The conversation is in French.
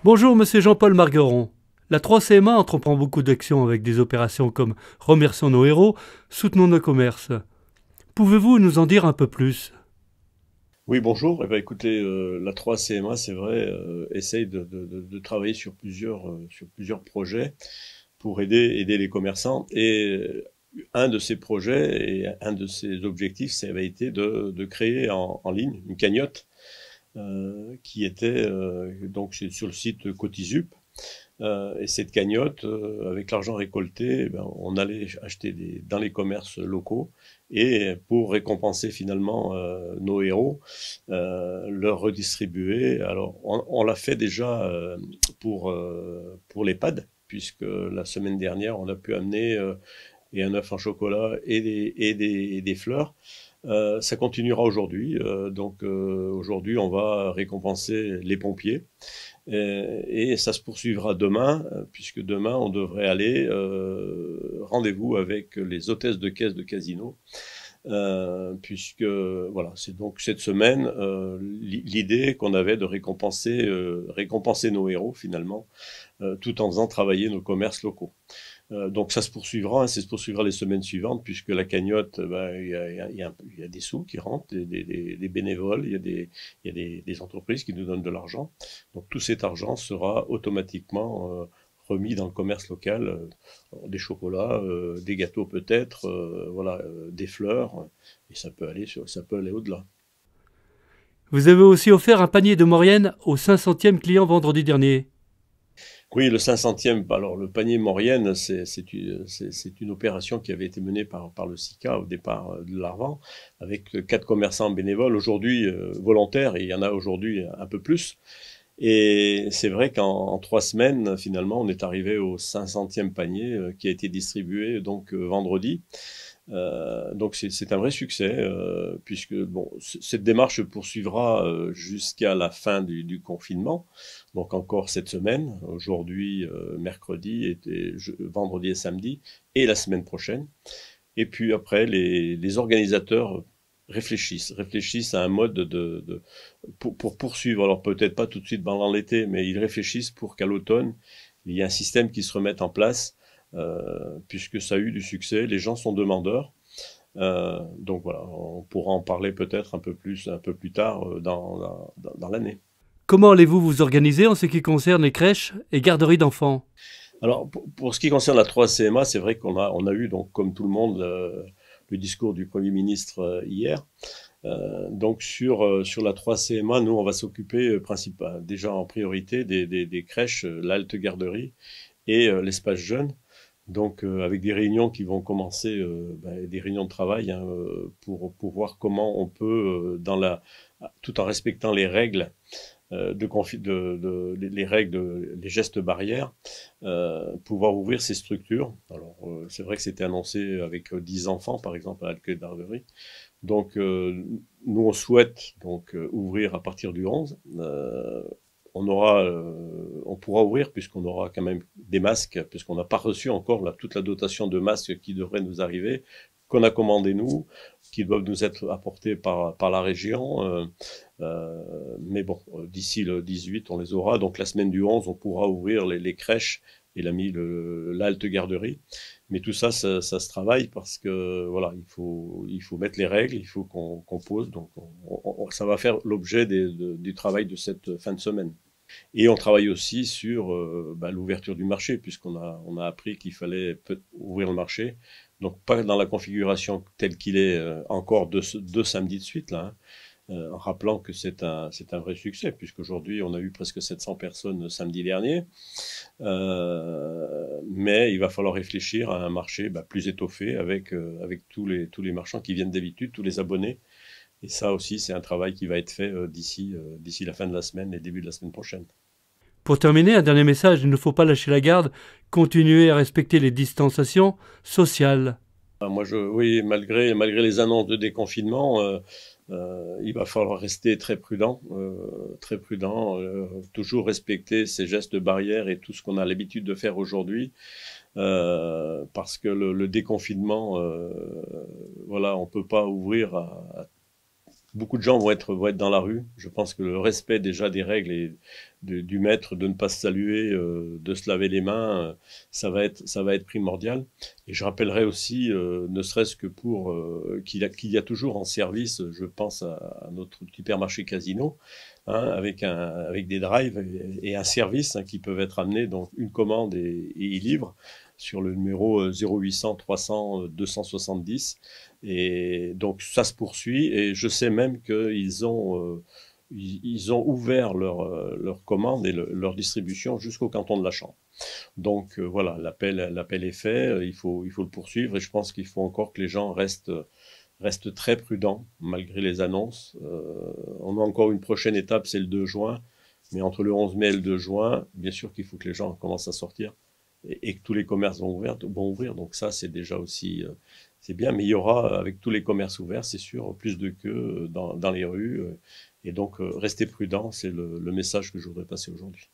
Bonjour, monsieur Jean-Paul Margueron. La 3CMA entreprend beaucoup d'actions avec des opérations comme Remercions nos héros, Soutenons nos commerces. Pouvez-vous nous en dire un peu plus ? Oui, bonjour. Eh ben, écoutez, la 3CMA, c'est vrai, essaye de travailler sur plusieurs projets pour aider les commerçants. Et un de ces projets et un de ces objectifs, ça avait été de créer en ligne une cagnotte qui était donc sur le site Cotisup. Et cette cagnotte, avec l'argent récolté, eh ben, on allait acheter dans les commerces locaux et pour récompenser finalement nos héros, leur redistribuer. Alors, on l'a fait déjà pour l'EHPAD, puisque la semaine dernière, on a pu amener et un œuf en chocolat et des fleurs. Ça continuera aujourd'hui. Aujourd'hui, on va récompenser les pompiers. Et ça se poursuivra demain, puisque demain, on devrait aller rendez-vous avec les hôtesses de caisse de casino. Puisque voilà, c'est donc cette semaine l'idée qu'on avait de récompenser nos héros finalement, tout en faisant travailler nos commerces locaux. Donc ça se poursuivra, ça se poursuivra les semaines suivantes, puisque la cagnotte, il y a des sous qui rentrent, des bénévoles, il y a des entreprises qui nous donnent de l'argent. Donc tout cet argent sera automatiquement remis dans le commerce local, des chocolats, des gâteaux peut-être, voilà, des fleurs, et ça peut aller au-delà. Vous avez aussi offert un panier de Maurienne au 500e client vendredi dernier. Oui, le 500e, alors le panier Maurienne, c'est une opération qui avait été menée par le SICA au départ de l'Arvan, avec 4 commerçants bénévoles, aujourd'hui volontaires, et il y en a aujourd'hui un peu plus. Et c'est vrai qu'en 3 semaines, finalement, on est arrivé au 500e panier qui a été distribué donc vendredi. Donc c'est un vrai succès, puisque bon, cette démarche se poursuivra jusqu'à la fin du confinement, donc encore cette semaine, aujourd'hui, mercredi, vendredi et samedi, et la semaine prochaine. Et puis après, les organisateurs réfléchissent à un mode pour poursuivre, alors peut-être pas tout de suite pendant l'été, mais ils réfléchissent pour qu'à l'automne, il y ait un système qui se remette en place, puisque ça a eu du succès, les gens sont demandeurs. Donc voilà, on pourra en parler peut-être un peu plus tard dans l'année. Comment allez-vous vous organiser en ce qui concerne les crèches et garderies d'enfants ? Alors pour ce qui concerne la 3CMA, c'est vrai on a eu donc comme tout le monde le discours du Premier ministre hier. Donc sur la 3CMA, nous on va s'occuper déjà en priorité des crèches, l'halte garderie et l'espace jeune. Donc avec des réunions qui vont commencer, des réunions de travail hein, pour voir comment on peut, tout en respectant les règles les règles, les gestes barrières, pouvoir ouvrir ces structures. Alors c'est vrai que c'était annoncé avec 10 enfants par exemple à la garderie. Donc nous on souhaite donc ouvrir à partir du 11. On pourra ouvrir puisqu'on aura quand même des masques, puisqu'on n'a pas reçu encore toute la dotation de masques qui devrait nous arriver, qu'on a commandé nous, qui doivent nous être apportés par la région. Mais bon, d'ici le 18, on les aura. Donc la semaine du 11, on pourra ouvrir les crèches et l'halte garderie. Mais tout ça, ça se travaille parce que voilà, il faut mettre les règles, il faut qu'on pose. Donc ça va faire l'objet du travail de cette fin de semaine. Et on travaille aussi sur l'ouverture du marché, on a appris qu'il fallait ouvrir le marché. Donc pas dans la configuration telle qu'il est encore deux samedis de suite, là, hein, en rappelant que c'est un vrai succès, puisqu'aujourd'hui on a eu presque 700 personnes samedi dernier. Mais il va falloir réfléchir à un marché plus étoffé avec tous les marchands qui viennent d'habitude, tous les abonnés. Et ça aussi, c'est un travail qui va être fait d'ici la fin de la semaine et début de la semaine prochaine. Pour terminer, un dernier message, il ne faut pas lâcher la garde, continuer à respecter les distanciations sociales. Oui, malgré les annonces de déconfinement, il va falloir rester très prudent, toujours respecter ces gestes barrières et tout ce qu'on a l'habitude de faire aujourd'hui, parce que le déconfinement, voilà, on peut pas ouvrir beaucoup de gens vont être dans la rue. Je pense que le respect déjà des règles et du maître, de ne pas se saluer, de se laver les mains, ça va être primordial. Et je rappellerai aussi, ne serait-ce que pour qu'il y a toujours en service, je pense à notre hypermarché Casino, hein, avec des drives et un service, hein, qui peuvent être amenés, donc une commande et ils livrent sur le numéro 0800 300 270. Et donc ça se poursuit et je sais même ils ont ouvert leur commande et leur distribution jusqu'au canton de la Chambre. Donc voilà, l'appel est fait, il faut le poursuivre et je pense qu'il faut encore que les gens restent très prudents malgré les annonces. On a encore une prochaine étape, c'est le 2 juin, mais entre le 11 mai et le 2 juin, bien sûr qu'il faut que les gens commencent à sortir et que tous les commerces vont ouvrir. Donc ça, c'est déjà aussi c'est bien, mais il y aura, avec tous les commerces ouverts, c'est sûr, plus de queues dans les rues. Et donc, restez prudents, c'est le message que je voudrais passer aujourd'hui.